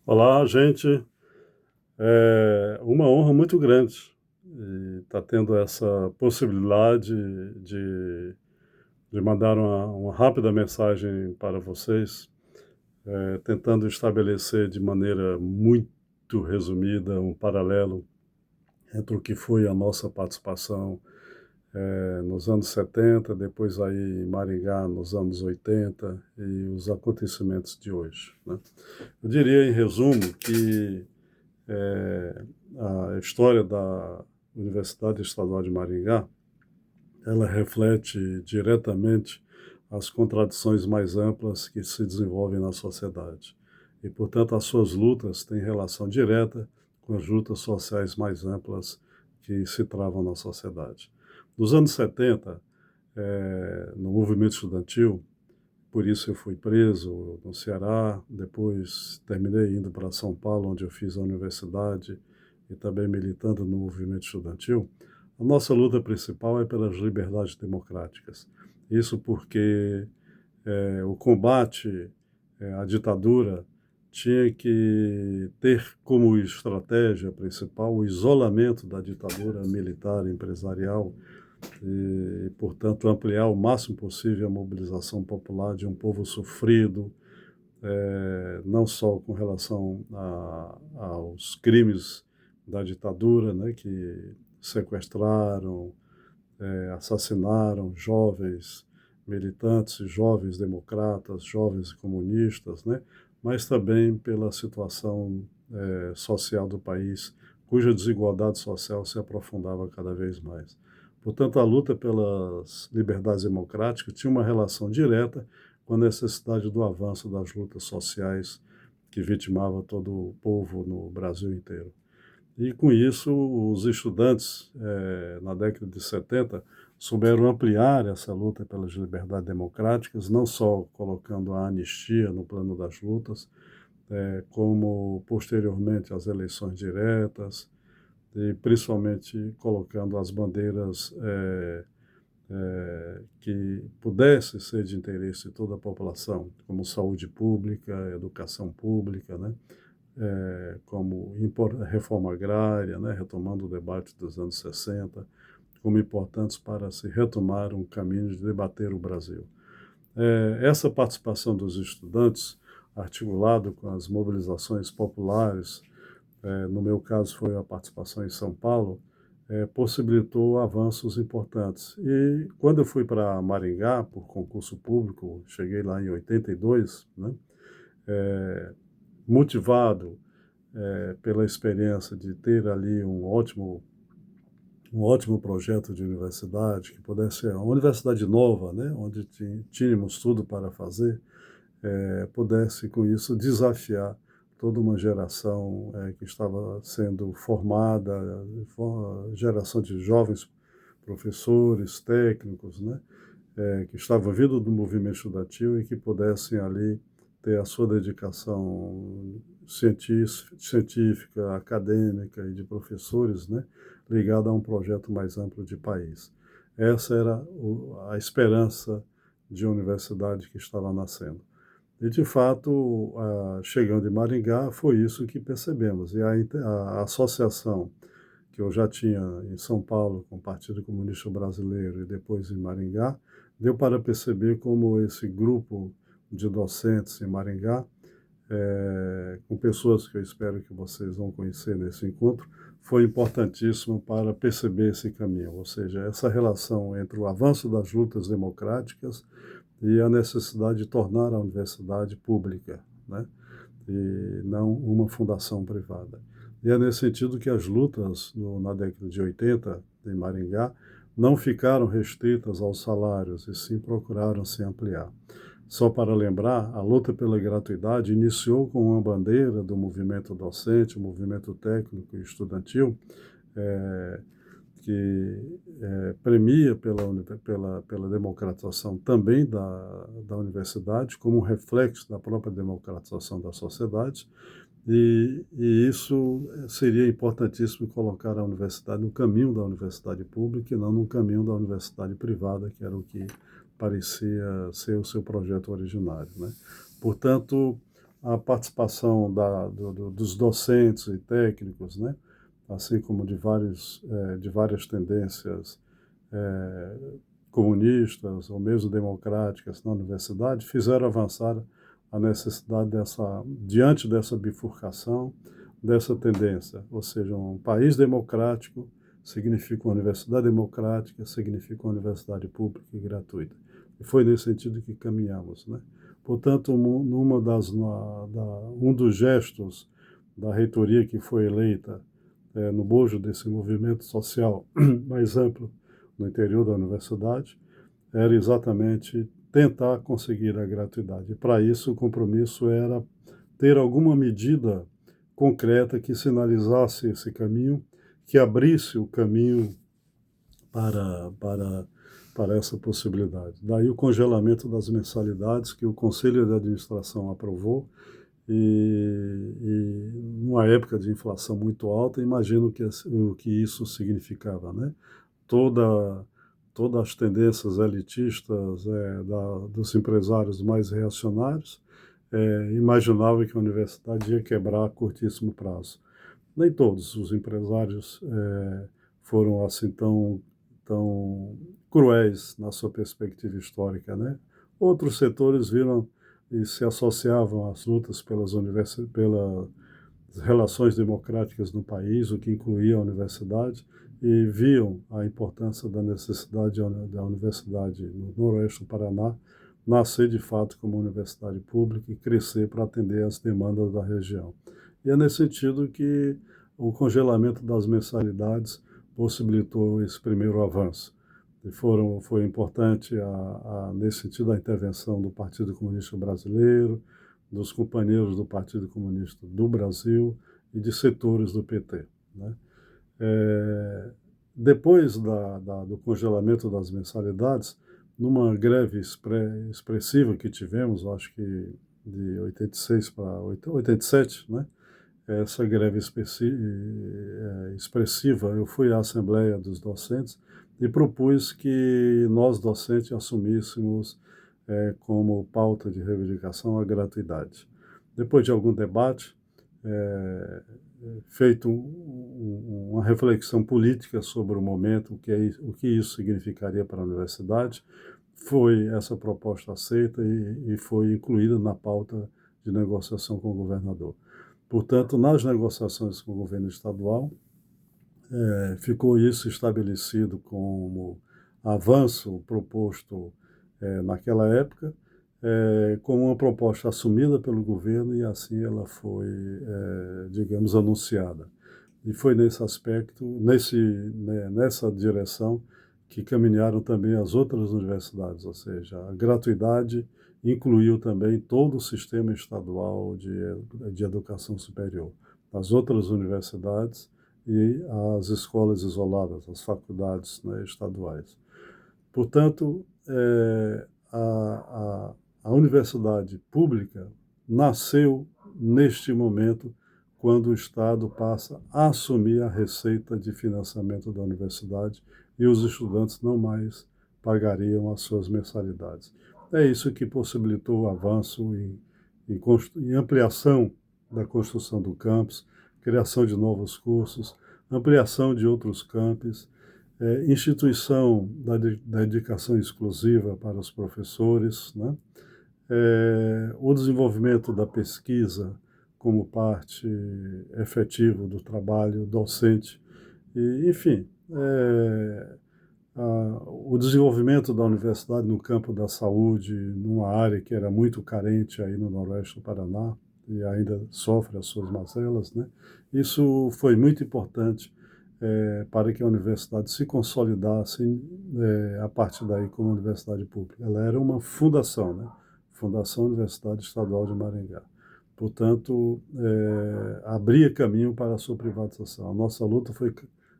Olá, gente. É uma honra muito grande estar tendo essa possibilidade de, de mandar uma rápida mensagem para vocês, tentando estabelecer de maneira muito resumida um paralelo entre o que foi a nossa participação nos anos 70, depois aí em Maringá nos anos 80 e os acontecimentos de hoje, né? Eu diria, em resumo, que é, a história da Universidade Estadual de Maringá, ela reflete diretamente as contradições mais amplas que se desenvolvem na sociedade. E, portanto, as suas lutas têm relação direta com as lutas sociais mais amplas que se travam na sociedade. Nos anos 70, no movimento estudantil, por isso eu fui preso no Ceará, depois terminei indo para São Paulo, onde eu fiz a universidade e também militando no movimento estudantil. A nossa luta principal é pelas liberdades democráticas. Isso porque o combate à ditadura tinha que ter como estratégia principal o isolamento da ditadura militar e empresarial e, portanto, ampliar o máximo possível a mobilização popular de um povo sofrido, não só com relação aos crimes da ditadura, né, que sequestraram, assassinaram jovens militantes, jovens democratas, jovens comunistas, né, mas também pela situação social do país, cuja desigualdade social se aprofundava cada vez mais. Portanto, a luta pelas liberdades democráticas tinha uma relação direta com a necessidade do avanço das lutas sociais que vitimava todo o povo no Brasil inteiro. E com isso, os estudantes, na década de 70, souberam ampliar essa luta pelas liberdades democráticas, não só colocando a anistia no plano das lutas, como posteriormente as eleições diretas, e principalmente colocando as bandeiras que pudessem ser de interesse de toda a população, como saúde pública, educação pública, né? Como reforma agrária, né? Retomando o debate dos anos 60, como importantes para se retomar um caminho de debater o Brasil. Essa participação dos estudantes, articulado com as mobilizações populares, no meu caso foi a participação em São Paulo, possibilitou avanços importantes. E quando eu fui para Maringá, por concurso público, cheguei lá em 82, né, motivado pela experiência de ter ali um ótimo projeto de universidade, que pudesse ser uma universidade nova, né, onde tínhamos tudo para fazer, pudesse, com isso, desafiar toda uma geração que estava sendo formada, geração de jovens professores, técnicos, né, que estavam vindo do movimento estudantil e que pudessem ali ter a sua dedicação científica, acadêmica e de professores, né, ligada a um projeto mais amplo de país. Essa era a esperança de universidade que estava nascendo. E, de fato, chegando em Maringá, foi isso que percebemos. E a associação que eu já tinha em São Paulo com o Partido Comunista Brasileiro e depois em Maringá, deu para perceber como esse grupo de docentes em Maringá, com pessoas que eu espero que vocês vão conhecer nesse encontro, foi importantíssimo para perceber esse caminho, ou seja, essa relação entre o avanço das lutas democráticas e a necessidade de tornar a universidade pública, né? E não uma fundação privada. E é nesse sentido que as lutas na década de 80, em Maringá, não ficaram restritas aos salários, e sim procuraram se ampliar. Só para lembrar, a luta pela gratuidade iniciou com uma bandeira do movimento docente, movimento técnico e estudantil, eh, que premia pela democratização também da universidade, como um reflexo da própria democratização da sociedade, e isso seria importantíssimo colocar a universidade no caminho da universidade pública e não no caminho da universidade privada, que era o que parecia ser o seu projeto originário, né? Portanto, a participação dos docentes e técnicos, né? Assim como de várias tendências comunistas ou mesmo democráticas na universidade, fizeram avançar a necessidade diante dessa bifurcação, dessa tendência, ou seja, um país democrático significa uma universidade democrática, significa uma universidade pública e gratuita. E foi nesse sentido que caminhamos, né? Portanto, um dos gestos da reitoria que foi eleita no bojo desse movimento social mais amplo no interior da universidade, era exatamente tentar conseguir a gratuidade. E para isso, o compromisso era ter alguma medida concreta que sinalizasse esse caminho, que abrisse o caminho para essa possibilidade. Daí o congelamento das mensalidades que o Conselho de Administração aprovou, e numa época de inflação muito alta, imagino o que isso significava, né? Todas as tendências elitistas dos empresários mais reacionários imaginavam que a universidade ia quebrar a curtíssimo prazo. Nem todos os empresários foram assim tão cruéis na sua perspectiva histórica, né? Outros setores viram e se associavam às lutas pelas relações democráticas no país, o que incluía a universidade, e viam a importância da necessidade da universidade no Noroeste do Paraná nascer de fato como universidade pública e crescer para atender às demandas da região. E é nesse sentido que o congelamento das mensalidades possibilitou esse primeiro avanço. E foi importante, nesse sentido, a intervenção do Partido Comunista Brasileiro, dos companheiros do Partido Comunista do Brasil e de setores do PT, né? Depois do congelamento das mensalidades, numa greve expressiva que tivemos, acho que de 86 para 87, né? Essa greve expressiva, eu fui à Assembleia dos Docentes e propus que nós, docentes, assumíssemos como pauta de reivindicação a gratuidade. Depois de algum debate, feito uma reflexão política sobre o momento, o que isso significaria para a universidade, foi essa proposta aceita e foi incluída na pauta de negociação com o governador. Portanto, nas negociações com o governo estadual, ficou isso estabelecido como avanço proposto naquela época, como uma proposta assumida pelo governo e assim ela foi, digamos, anunciada. E foi nesse aspecto, nessa direção, que caminharam também as outras universidades, ou seja, a gratuidade incluiu também todo o sistema estadual de educação superior, as outras universidades e as escolas isoladas, as faculdades, né, estaduais. Portanto, a universidade pública nasceu neste momento, quando o Estado passa a assumir a receita de financiamento da universidade e os estudantes não mais pagariam as suas mensalidades. É isso que possibilitou o avanço em ampliação da construção do campus, criação de novos cursos, ampliação de outros campos, instituição da dedicação exclusiva para os professores, né? O desenvolvimento da pesquisa como parte efetiva do trabalho docente, e, enfim, o desenvolvimento da universidade no campo da saúde, numa área que era muito carente aí no Noroeste do Paraná, e ainda sofre as suas mazelas, né? Isso foi muito importante para que a universidade se consolidasse a partir daí como universidade pública. Ela era uma fundação, né? Fundação Universidade Estadual de Maringá. Portanto, abria caminho para a sua privatização. A nossa luta foi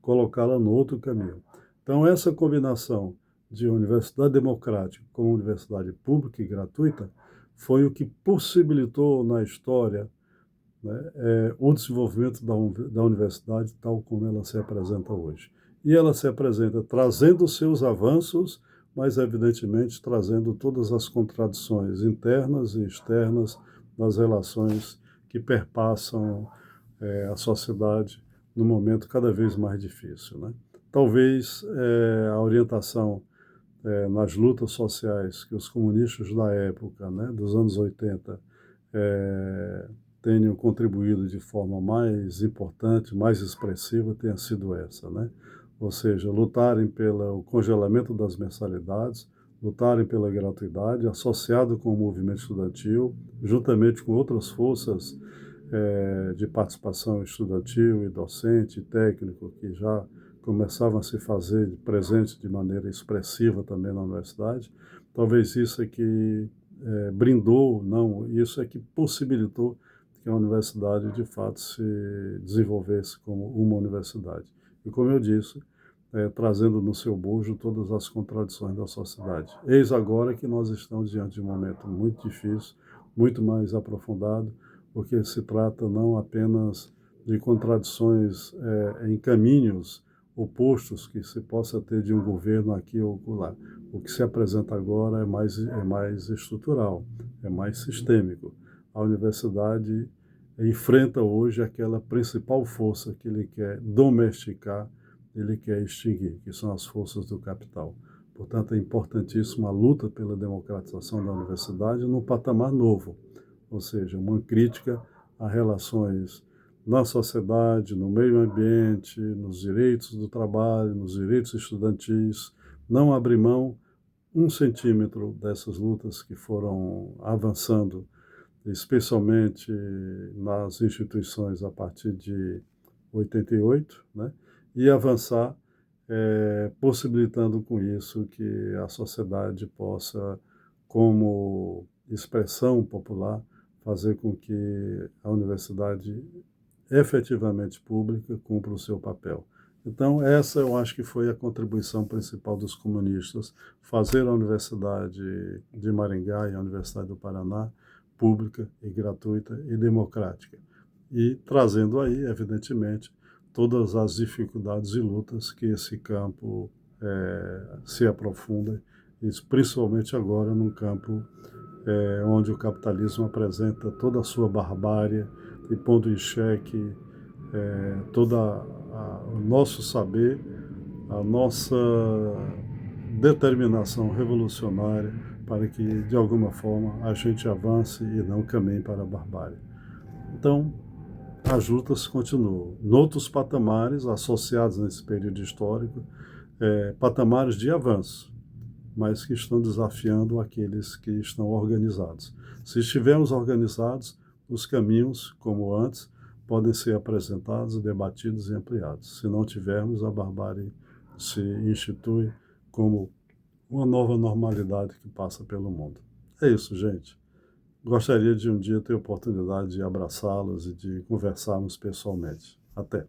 colocá-la no outro caminho. Então, essa combinação de universidade democrática com universidade pública e gratuita foi o que possibilitou na história, né, o desenvolvimento da universidade tal como ela se apresenta hoje. E ela se apresenta trazendo seus avanços, mas evidentemente trazendo todas as contradições internas e externas nas relações que perpassam a sociedade num momento cada vez mais difícil, né? Talvez a orientação nas lutas sociais que os comunistas da época, né, dos anos 80, tenham contribuído de forma mais importante, mais expressiva, tenha sido essa, né? Ou seja, lutarem pelo congelamento das mensalidades, lutarem pela gratuidade, associado com o movimento estudantil, juntamente com outras forças de participação estudantil e docente, e técnico, que já começavam a se fazer presente de maneira expressiva também na universidade. Talvez isso é que brindou, não, isso é que possibilitou que a universidade de fato se desenvolvesse como uma universidade. E como eu disse, trazendo no seu bojo todas as contradições da sociedade. Eis agora que nós estamos diante de um momento muito difícil, muito mais aprofundado, porque se trata não apenas de contradições em caminhos opostos que se possa ter de um governo aqui ou lá. O que se apresenta agora é mais estrutural, é mais sistêmico. A universidade enfrenta hoje aquela principal força que ele quer domesticar, ele quer extinguir, que são as forças do capital. Portanto, é importantíssima a luta pela democratização da universidade num patamar novo, ou seja, uma crítica a relações na sociedade, no meio ambiente, nos direitos do trabalho, nos direitos estudantis, não abrir mão 1 centímetro dessas lutas que foram avançando, especialmente nas instituições a partir de 88, né? E avançar, possibilitando com isso que a sociedade possa, como expressão popular, fazer com que a universidade efetivamente pública cumpra o seu papel. Então, essa eu acho que foi a contribuição principal dos comunistas, fazer a Universidade de Maringá e a Universidade do Paraná pública e gratuita e democrática. E trazendo aí, evidentemente, todas as dificuldades e lutas que esse campo se aprofunda, e principalmente agora num campo onde o capitalismo apresenta toda a sua barbárie e pondo em xeque todo o nosso saber, a nossa determinação revolucionária para que, de alguma forma, a gente avance e não caminhe para a barbárie. Então, as lutas continuam. Noutros patamares, associados nesse período histórico, patamares de avanço, mas que estão desafiando aqueles que estão organizados. Se estivermos organizados, os caminhos, como antes, podem ser apresentados, debatidos e ampliados. Se não tivermos, a barbárie se institui como uma nova normalidade que passa pelo mundo. É isso, gente. Gostaria de um dia ter a oportunidade de abraçá-los e de conversarmos pessoalmente. Até.